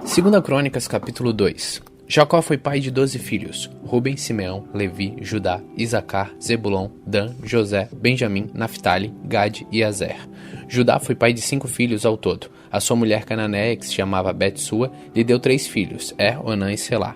2 Crônicas, capítulo 2. Jacó foi pai de 12 filhos: Ruben, Simeão, Levi, Judá, Isacar, Zebulon, Dan, José, Benjamim, Naftali, Gade e Azer. Judá foi pai de 5 filhos ao todo. A sua mulher cananeia, que se chamava Bet-sua, lhe deu 3 filhos: Onã e Selá.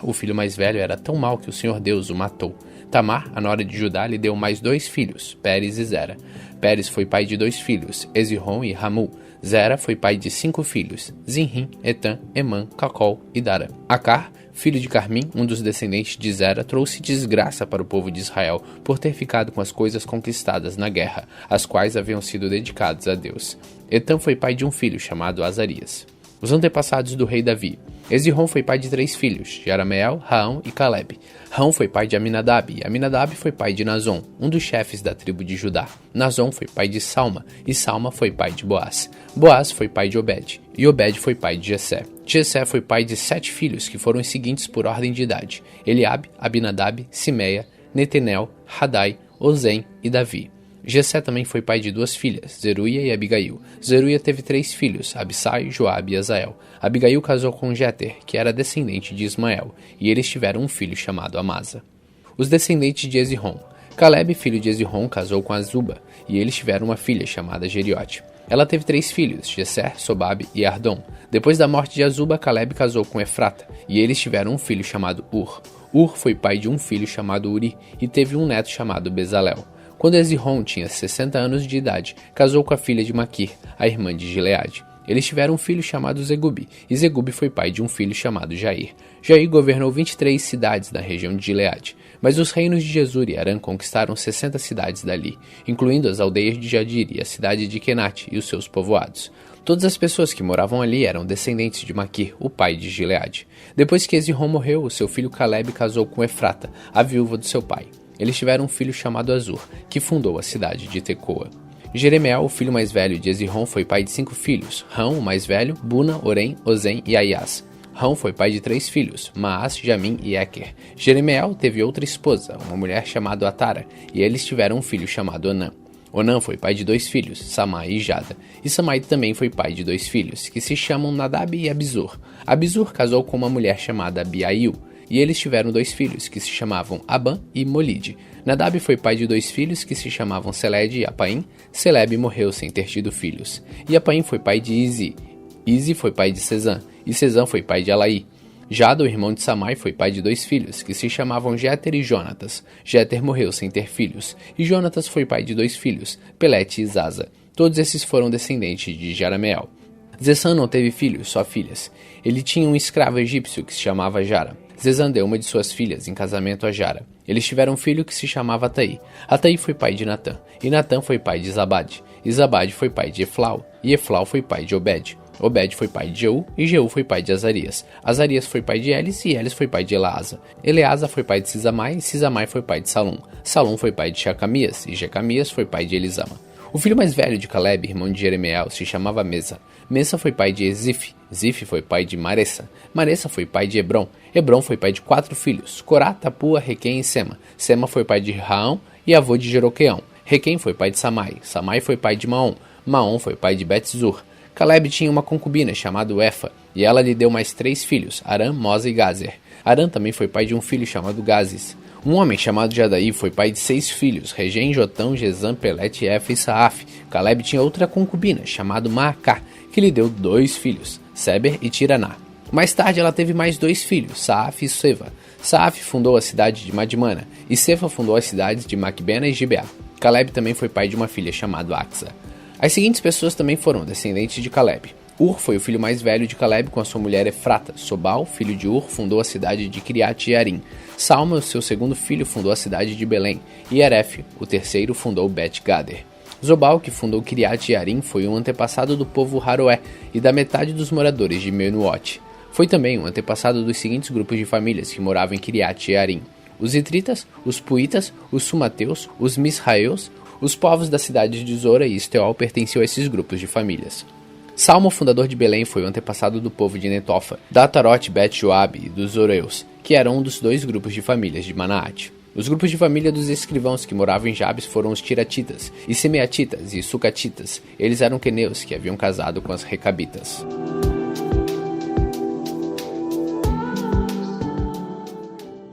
O filho mais velho, era tão mau que o Senhor Deus o matou. Tamar, a nora de Judá, lhe deu mais 2 filhos, Pérez e Zera. Pérez foi pai de 2 filhos, Esrom e Ramul. Zera foi pai de 5 filhos, Zinrim, Etan, Emã, Cacol e Dara. Acar, filho de Carmim, um dos descendentes de Zera, trouxe desgraça para o povo de Israel por ter ficado com as coisas conquistadas na guerra, as quais haviam sido dedicadas a Deus. Etan foi pai de um filho chamado Azarias. Os antepassados do rei Davi. Esrom foi pai de 3 filhos, Jerameel, Raão e Caleb. Raão foi pai de Aminadab, e Aminadab foi pai de Nazon, um dos chefes da tribo de Judá. Nazon foi pai de Salma, e Salma foi pai de Boaz. Boaz foi pai de Obed, e Obed foi pai de Jessé. Jessé foi pai de 7 filhos, que foram os seguintes por ordem de idade: Eliabe, Abinadab, Simeia, Netanel, Hadai, Ozem e Davi. Jessé também foi pai de 2 filhas, Zeruia e Abigail. Zeruia teve 3 filhos, Abissai, Joabe e Azael. Abigail casou com Jéter, que era descendente de Ismael, e eles tiveram um filho chamado Amasa. Os descendentes de Esrom. Caleb, filho de Esrom, casou com Azuba, e eles tiveram uma filha chamada Jeriote. Ela teve 3 filhos, Gesser, Sobabe e Ardom. Depois da morte de Azuba, Caleb casou com Efrata, e eles tiveram um filho chamado Ur. Ur foi pai de um filho chamado Uri, e teve um neto chamado Bezalel. Quando Esrom tinha 60 anos de idade, casou com a filha de Maquir, a irmã de Gileade. Eles tiveram um filho chamado Zegubi, e Zegubi foi pai de um filho chamado Jair. Jair governou 23 cidades na região de Gileade, mas os reinos de Jesur e Arã conquistaram 60 cidades dali, incluindo as aldeias de Jadir e a cidade de Kenate e os seus povoados. Todas as pessoas que moravam ali eram descendentes de Maquir, o pai de Gileade. Depois que Esrom morreu, o seu filho Caleb casou com Efrata, a viúva do seu pai. Eles tiveram um filho chamado Azur, que fundou a cidade de Tecoa. Jeremeel, o filho mais velho de Esrom, foi pai de 5 filhos: Rão, o mais velho, Buna, Orem, Ozem e Aias. Rão foi pai de 3 filhos, Maás, Jamim e Eker. Jeremeel teve outra esposa, uma mulher chamada Atara, e eles tiveram um filho chamado Onã. Onã foi pai de 2 filhos, Samai e Jada. E Samai também foi pai de 2 filhos, que se chamam Nadab e Abizur. Abizur casou com uma mulher chamada Abiail, e eles tiveram 2 filhos, que se chamavam Abã e Molide. Nadab foi pai de 2 filhos, que se chamavam Seled e Apaim. Seleb morreu sem ter tido filhos. E Apaim foi pai de Izi. Izi foi pai de Sezã, e Sezã foi pai de Alaí. Jada, o irmão de Samai, foi pai de 2 filhos, que se chamavam Jéter e Jonatas. Jéter morreu sem ter filhos, e Jonatas foi pai de 2 filhos, Pelete e Zaza. Todos esses foram descendentes de Jerameel. Zessã não teve filhos, só filhas. Ele tinha um escravo egípcio que se chamava Jara. Zezã deu uma de suas filhas em casamento a Jara. Eles tiveram um filho que se chamava Ataí. Ataí foi pai de Natã, e Natã foi pai de Zabade. E Zabade foi pai de Eflau, e Eflau foi pai de Obed. Obed foi pai de Jeú, e Jeú foi pai de Azarias. Azarias foi pai de Elis, e Elis foi pai de Eleasa. Eleasa foi pai de Sisamai, e Sisamai foi pai de Salum. Salum foi pai de Jecamias, e Jecamias foi pai de Elisama. O filho mais velho de Caleb, irmão de Jeremeel, se chamava Mesa. Mesa foi pai de Zif. Zif foi pai de Maressa. Maressa foi pai de Hebron. Hebron foi pai de 4 filhos: Corá, Tapua, Requem e Sema. Sema foi pai de Raão e avô de Jeroqueão. Requem foi pai de Samai. Samai foi pai de Maom. Maom foi pai de Bet-zur. Caleb tinha uma concubina chamada Efa, e ela lhe deu mais 3 filhos: Arã, Mosa e Gazer. Arã também foi pai de um filho chamado Gazes. Um homem chamado Jadaí foi pai de 6 filhos: Regem, Jotão, Gesam, Pelete, Efa e Saaf. Caleb tinha outra concubina chamada Maacá, que lhe deu 2 filhos, Seber e Tiraná. Mais tarde ela teve mais 2 filhos, Saaf e Seva. Saaf fundou a cidade de Madmana, e Seva fundou as cidades de Macbena e Gibeá. Caleb também foi pai de uma filha chamada Axa. As seguintes pessoas também foram descendentes de Caleb. Ur foi o filho mais velho de Caleb com a sua mulher Efrata. Sobal, filho de Ur, fundou a cidade de Kiriat Jearim. Salma, o seu segundo filho, fundou a cidade de Belém. E Eref, o terceiro, fundou Bet-Gader. Zobal, que fundou Kiriat Jearim, foi um antepassado do povo Haroé e da metade dos moradores de Menuote. Foi também um antepassado dos seguintes grupos de famílias que moravam em Kiriat Jearim: os Itritas, os Puitas, os Sumateus, os Misraeus. Os povos da cidade de Zora e Esteol pertenciam a esses grupos de famílias. Salmo, fundador de Belém, foi o antepassado do povo de Netofa, da Atarote, Bet-Joabe e dos Zoreus, que eram um dos 2 grupos de famílias de Manaate. Os grupos de família dos escrivãos que moravam em Jabes foram os Tiratitas, e Semeatitas e Sucatitas. Eles eram queneus que haviam casado com as Recabitas.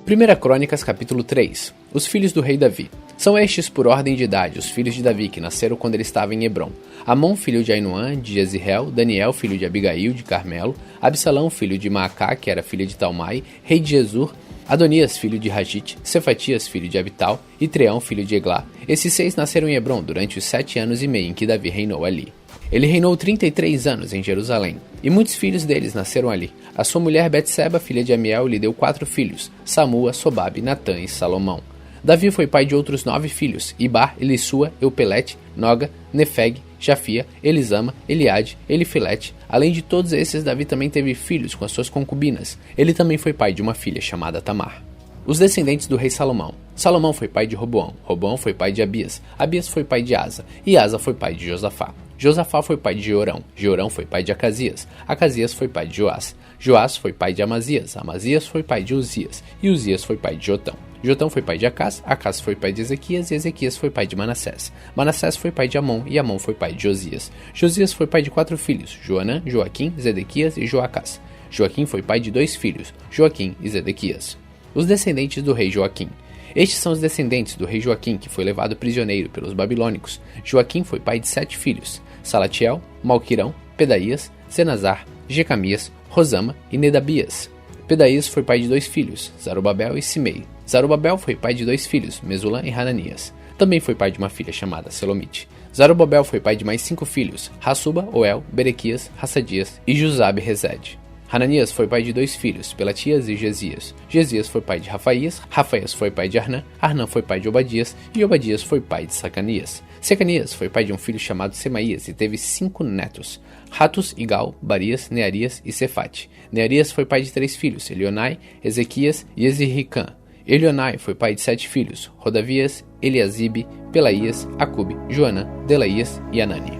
1 Crônicas capítulo 3. Os filhos do rei Davi. São estes por ordem de idade os filhos de Davi que nasceram quando ele estava em Hebrom. Amon, filho de Ainoã, de Jezreel, Daniel, filho de Abigail, de Carmelo, Absalão, filho de Maacá, que era filho de Talmai, rei de Gesur, Adonias, filho de Hagite, Cefatias, filho de Abital, e Treão, filho de Eglá. Esses 6 nasceram em Hebrom durante os 7 anos e meio em que Davi reinou ali. Ele reinou 33 anos em Jerusalém, e muitos filhos deles nasceram ali. A sua mulher Betseba, filha de Amiel, lhe deu 4 filhos, Samua, Sobabe, Natã e Salomão. Davi foi pai de outros 9 filhos, Ibar, Elissua, Eupelete, Noga, Nefeg, Jafia, Elisama, Eliade, Elifilete. Além de todos esses, Davi também teve filhos com as suas concubinas. Ele também foi pai de uma filha chamada Tamar. Os descendentes do rei Salomão. Salomão foi pai de Roboão, Roboão foi pai de Abias, Abias foi pai de Asa, e Asa foi pai de Josafá. Josafá foi pai de Jeorão, Jeorão foi pai de Acasias, Acasias foi pai de Joás, Joás foi pai de Amazias, Amazias foi pai de Uzias, e Uzias foi pai de Jotão. Jotão foi pai de Acás, Acás foi pai de Ezequias, e Ezequias foi pai de Manassés. Manassés foi pai de Amon, e Amon foi pai de Josias. Josias foi pai de 4 filhos, Joanã, Joaquim, Zedequias e Joacás. Joaquim foi pai de 2 filhos, Joaquim e Zedequias. Os descendentes do rei Joaquim. Estes são os descendentes do rei Joaquim, que foi levado prisioneiro pelos babilônicos. Joaquim foi pai de 7 filhos, Salatiel, Malquirão, Pedaías, Senazar, Jecamias, Rosama e Nedabias. Pedaías foi pai de 2 filhos, Zarubabel e Simei. Zarubabel foi pai de 2 filhos, Mesulã e Hananias. Também foi pai de uma filha chamada Selomite. Zarubabel foi pai de mais 5 filhos, Hassuba, Oel, Berequias, Hassadias e Jusabe Rezede. Hananias foi pai de 2 filhos, Pelatias e Gesias. Gesias foi pai de Rafaías, Rafaías foi pai de Arnã, Arnã foi pai de Obadias e Obadias foi pai de Secanias. Secanias foi pai de um filho chamado Semaías e teve 5 netos, Ratus, Igal, Barias, Nearias e Cefate. Nearias foi pai de 3 filhos, Elionai, Ezequias e Ezirricã. Elionai foi pai de 7 filhos, Rodavias, Eliasibe, Pelaías, Acube, Joanã, Delaías e Anani.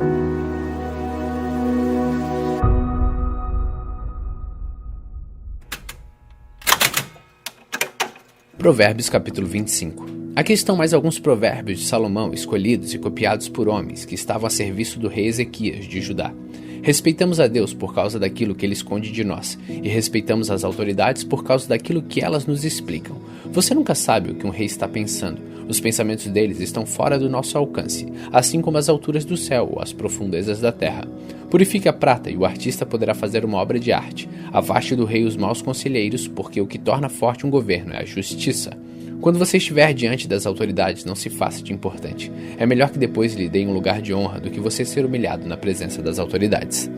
Provérbios capítulo 25. Aqui estão mais alguns provérbios de Salomão escolhidos e copiados por homens que estavam a serviço do rei Ezequias de Judá. Respeitamos a Deus por causa daquilo que Ele esconde de nós, e respeitamos as autoridades por causa daquilo que elas nos explicam. Você nunca sabe o que um rei está pensando. Os pensamentos deles estão fora do nosso alcance, assim como as alturas do céu ou as profundezas da terra. Purifique a prata e o artista poderá fazer uma obra de arte. Afaste do rei os maus conselheiros, porque o que torna forte um governo é a justiça. Quando você estiver diante das autoridades, não se faça de importante. É melhor que depois lhe deem um lugar de honra do que você ser humilhado na presença das autoridades.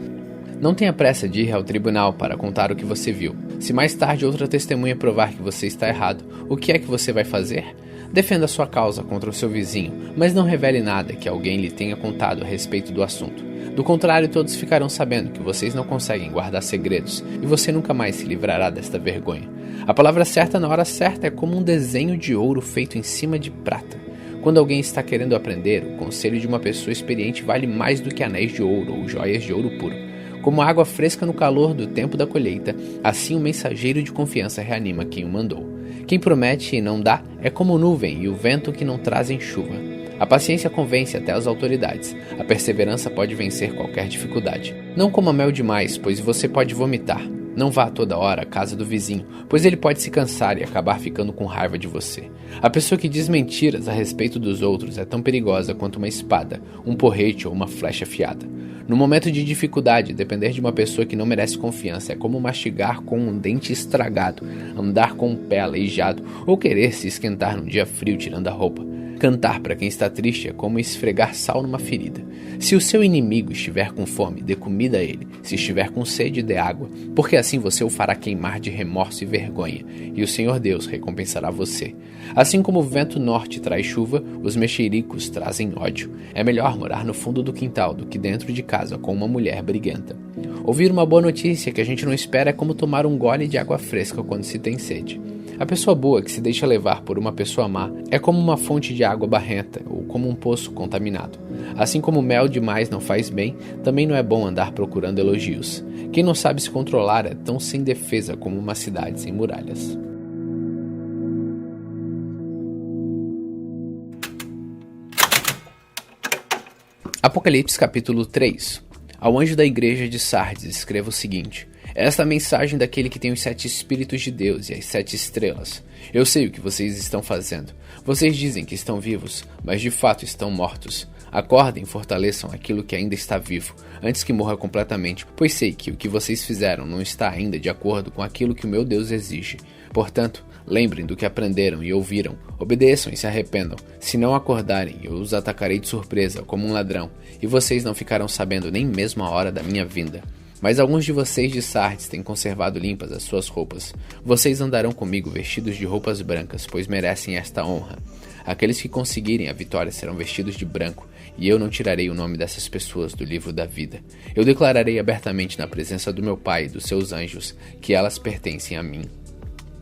Não tenha pressa de ir ao tribunal para contar o que você viu. Se mais tarde outra testemunha provar que você está errado, o que é que você vai fazer? Defenda sua causa contra o seu vizinho, mas não revele nada que alguém lhe tenha contado a respeito do assunto. Do contrário, todos ficarão sabendo que vocês não conseguem guardar segredos, e você nunca mais se livrará desta vergonha. A palavra certa na hora certa é como um desenho de ouro feito em cima de prata. Quando alguém está querendo aprender, o conselho de uma pessoa experiente vale mais do que anéis de ouro ou joias de ouro puro. Como água fresca no calor do tempo da colheita, assim o mensageiro de confiança reanima quem o mandou. Quem promete e não dá é como nuvem e o vento que não trazem chuva. A paciência convence até as autoridades. A perseverança pode vencer qualquer dificuldade. Não coma mel demais, pois você pode vomitar. Não vá toda hora à casa do vizinho, pois ele pode se cansar e acabar ficando com raiva de você. A pessoa que diz mentiras a respeito dos outros é tão perigosa quanto uma espada, um porrete ou uma flecha afiada. No momento de dificuldade, depender de uma pessoa que não merece confiança é como mastigar com um dente estragado, andar com um pé aleijado ou querer se esquentar num dia frio tirando a roupa. Cantar para quem está triste é como esfregar sal numa ferida. Se o seu inimigo estiver com fome, dê comida a ele. Se estiver com sede, dê água, porque assim você o fará queimar de remorso e vergonha, e o Senhor Deus recompensará você. Assim como o vento norte traz chuva, os mexericos trazem ódio. É melhor morar no fundo do quintal do que dentro de casa com uma mulher briguenta. Ouvir uma boa notícia que a gente não espera é como tomar um gole de água fresca quando se tem sede. A pessoa boa que se deixa levar por uma pessoa má é como uma fonte de água barrenta ou como um poço contaminado. Assim como mel demais não faz bem, também não é bom andar procurando elogios. Quem não sabe se controlar é tão sem defesa como uma cidade sem muralhas. Apocalipse capítulo 3. Ao anjo da igreja de Sardes escreva o seguinte: Esta é a mensagem daquele que tem os 7 Espíritos de Deus e as 7 estrelas. Eu sei o que vocês estão fazendo. Vocês dizem que estão vivos, mas de fato estão mortos. Acordem e fortaleçam aquilo que ainda está vivo, antes que morra completamente, pois sei que o que vocês fizeram não está ainda de acordo com aquilo que o meu Deus exige. Portanto, lembrem do que aprenderam e ouviram, obedeçam e se arrependam. Se não acordarem, eu os atacarei de surpresa, como um ladrão, e vocês não ficarão sabendo nem mesmo a hora da minha vinda. Mas alguns de vocês de Sardes têm conservado limpas as suas roupas. Vocês andarão comigo vestidos de roupas brancas, pois merecem esta honra. Aqueles que conseguirem a vitória serão vestidos de branco, e eu não tirarei o nome dessas pessoas do livro da vida. Eu declararei abertamente na presença do meu Pai e dos seus anjos que elas pertencem a mim.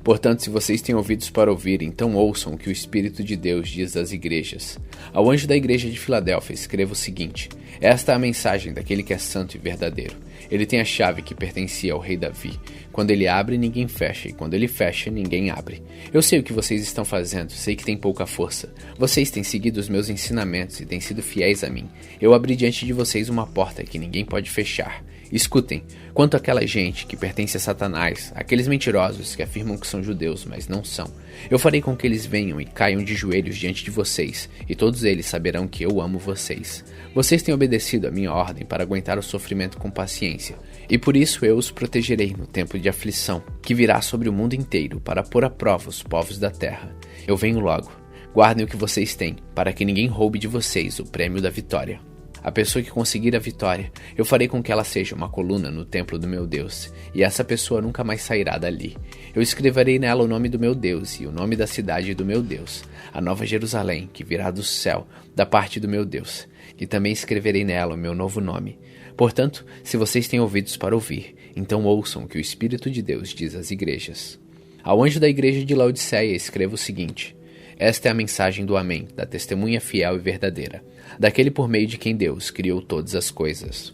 Portanto, se vocês têm ouvidos para ouvir, então ouçam o que o Espírito de Deus diz às igrejas. Ao anjo da igreja de Filadélfia escreva o seguinte: esta é a mensagem daquele que é santo e verdadeiro. Ele tem a chave que pertencia ao rei Davi. Quando ele abre, ninguém fecha, e quando ele fecha, ninguém abre. Eu sei o que vocês estão fazendo, sei que tem pouca força. Vocês têm seguido os meus ensinamentos e têm sido fiéis a mim. Eu abri diante de vocês uma porta que ninguém pode fechar. Escutem, quanto àquela gente que pertence a Satanás, aqueles mentirosos que afirmam que são judeus, mas não são, eu farei com que eles venham e caiam de joelhos diante de vocês, e todos eles saberão que eu amo vocês. Vocês têm obedecido a minha ordem para aguentar o sofrimento com paciência, e por isso eu os protegerei no tempo de aflição, que virá sobre o mundo inteiro para pôr à prova os povos da terra. Eu venho logo. Guardem o que vocês têm, para que ninguém roube de vocês o prêmio da vitória. A pessoa que conseguir a vitória, eu farei com que ela seja uma coluna no templo do meu Deus, e essa pessoa nunca mais sairá dali. Eu escreverei nela o nome do meu Deus e o nome da cidade do meu Deus, a Nova Jerusalém, que virá do céu, da parte do meu Deus, e também escreverei nela o meu novo nome. Portanto, se vocês têm ouvidos para ouvir, então ouçam o que o Espírito de Deus diz às igrejas. Ao anjo da igreja de Laodiceia escreva o seguinte: esta é a mensagem do Amém, da testemunha fiel e verdadeira, daquele por meio de quem Deus criou todas as coisas.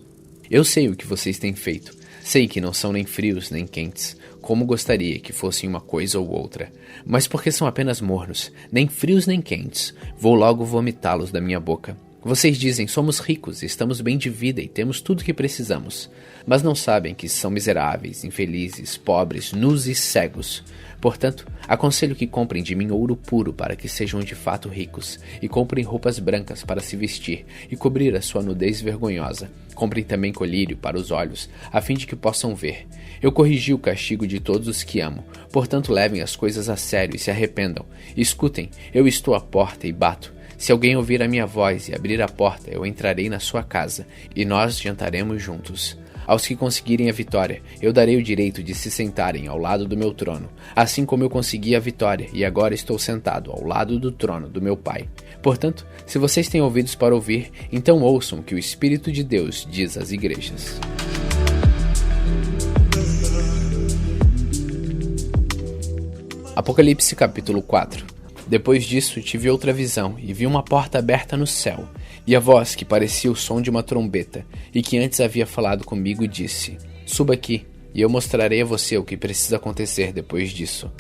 Eu sei o que vocês têm feito. Sei que não são nem frios nem quentes, como gostaria que fossem uma coisa ou outra. Mas porque são apenas mornos, nem frios nem quentes, vou logo vomitá-los da minha boca. Vocês dizem, somos ricos, estamos bem de vida e temos tudo o que precisamos. Mas não sabem que são miseráveis, infelizes, pobres, nus e cegos. Portanto, aconselho que comprem de mim ouro puro para que sejam de fato ricos, e comprem roupas brancas para se vestir e cobrir a sua nudez vergonhosa. Comprem também colírio para os olhos, a fim de que possam ver. Eu corrigi o castigo de todos os que amo, portanto levem as coisas a sério e se arrependam. Escutem, eu estou à porta e bato. Se alguém ouvir a minha voz e abrir a porta, eu entrarei na sua casa, e nós jantaremos juntos. Aos que conseguirem a vitória, eu darei o direito de se sentarem ao lado do meu trono, assim como eu consegui a vitória e agora estou sentado ao lado do trono do meu Pai. Portanto, se vocês têm ouvidos para ouvir, então ouçam o que o Espírito de Deus diz às igrejas. Apocalipse capítulo 4. Depois disso tive outra visão, e vi uma porta aberta no céu, e a voz que parecia o som de uma trombeta, e que antes havia falado comigo disse: suba aqui, e eu mostrarei a você o que precisa acontecer depois disso.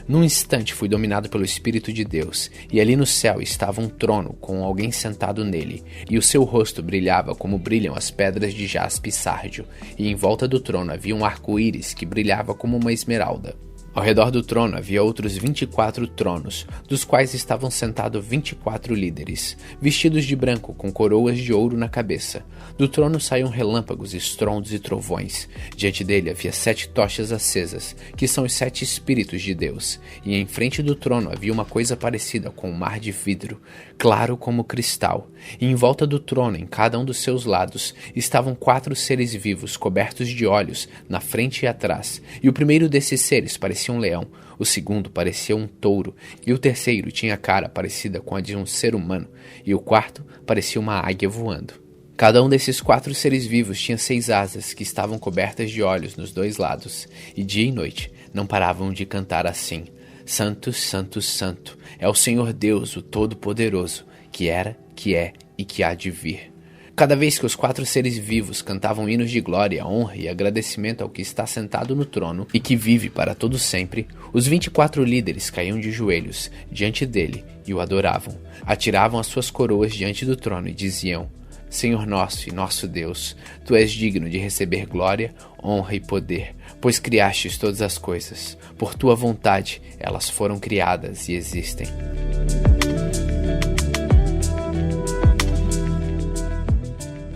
Num instante fui dominado pelo Espírito de Deus, e ali no céu estava um trono com alguém sentado nele, e o seu rosto brilhava como brilham as pedras de jaspe e sárdio, e em volta do trono havia um arco-íris que brilhava como uma esmeralda. Ao redor do trono havia outros 24 tronos, dos quais estavam sentados 24 líderes, vestidos de branco com coroas de ouro na cabeça. Do trono saíam relâmpagos, estrondos e trovões. Diante dele havia 7 tochas acesas, que são os 7 Espíritos de Deus, e em frente do trono havia uma coisa parecida com um mar de vidro, claro como cristal. E em volta do trono, em cada um dos seus lados, estavam 4 seres vivos cobertos de olhos, na frente e atrás, e o primeiro desses seres parecia um leão, o segundo parecia um touro, e o terceiro tinha a cara parecida com a de um ser humano, e o quarto parecia uma águia voando. Cada um desses 4 seres vivos tinha 6 asas que estavam cobertas de olhos nos 2 lados, e dia e noite não paravam de cantar assim: Santo, Santo, Santo, é o Senhor Deus, o Todo-Poderoso, que era, que é e que há de vir. Cada vez que os 4 seres vivos cantavam hinos de glória, honra e agradecimento ao que está sentado no trono e que vive para todo sempre, os 24 líderes caíam de joelhos diante dele e o adoravam. Atiravam as suas coroas diante do trono e diziam: Senhor nosso e nosso Deus, Tu és digno de receber glória, honra e poder, pois criastes todas as coisas. Por Tua vontade, elas foram criadas e existem.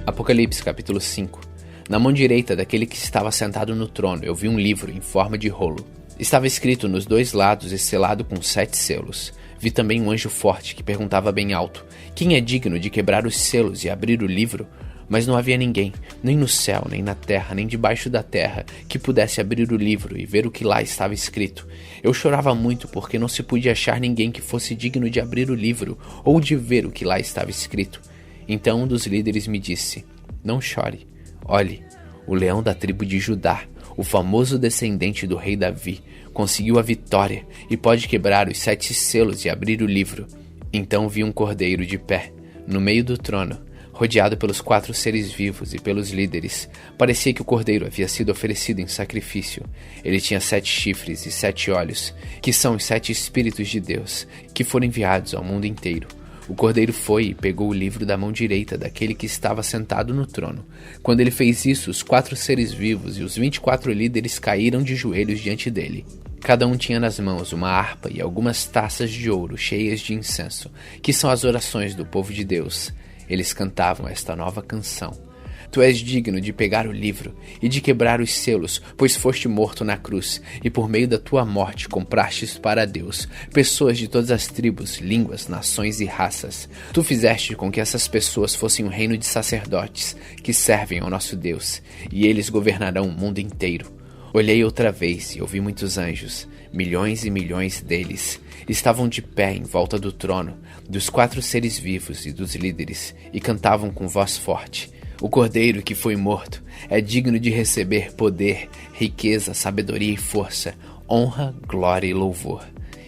Apocalipse capítulo 5. Na mão direita daquele que estava sentado no trono, eu vi um livro em forma de rolo. Estava escrito nos 2 lados e selado com 7 selos. Vi também um anjo forte que perguntava bem alto: quem é digno de quebrar os selos e abrir o livro? Mas não havia ninguém, nem no céu, nem na terra, nem debaixo da terra, que pudesse abrir o livro e ver o que lá estava escrito. Eu chorava muito porque não se podia achar ninguém que fosse digno de abrir o livro ou de ver o que lá estava escrito. Então um dos líderes me disse: não chore. Olhe, o leão da tribo de Judá, o famoso descendente do rei Davi, conseguiu a vitória e pode quebrar os 7 selos e abrir o livro. Então vi um cordeiro de pé, no meio do trono, rodeado pelos 4 seres vivos e pelos líderes. Parecia que o cordeiro havia sido oferecido em sacrifício. Ele tinha 7 chifres e 7 olhos, que são os 7 Espíritos de Deus, que foram enviados ao mundo inteiro. O cordeiro foi e pegou o livro da mão direita daquele que estava sentado no trono. Quando ele fez isso, os 4 seres vivos e os 24 líderes caíram de joelhos diante dele. Cada um tinha nas mãos uma harpa e algumas taças de ouro cheias de incenso, que são as orações do povo de Deus. Eles cantavam esta nova canção: Tu és digno de pegar o livro e de quebrar os selos, pois foste morto na cruz, e por meio da tua morte comprastes para Deus pessoas de todas as tribos, línguas, nações e raças. Tu fizeste com que essas pessoas fossem um reino de sacerdotes que servem ao nosso Deus, e eles governarão o mundo inteiro. Olhei outra vez e ouvi muitos anjos, milhões e milhões deles. Estavam de pé em volta do trono, dos 4 seres vivos e dos líderes, e cantavam com voz forte: o cordeiro que foi morto é digno de receber poder, riqueza, sabedoria e força, honra, glória e louvor.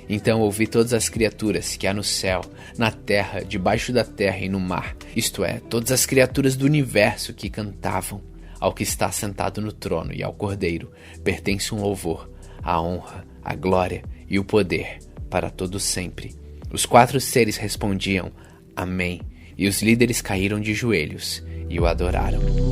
Então ouvi todas as criaturas que há no céu, na terra, debaixo da terra e no mar, isto é, todas as criaturas do universo que cantavam: ao que está sentado no trono e ao cordeiro pertence um louvor, a honra, a glória e o poder para todo sempre. Os 4 seres respondiam: Amém, e os líderes caíram de joelhos e o adoraram.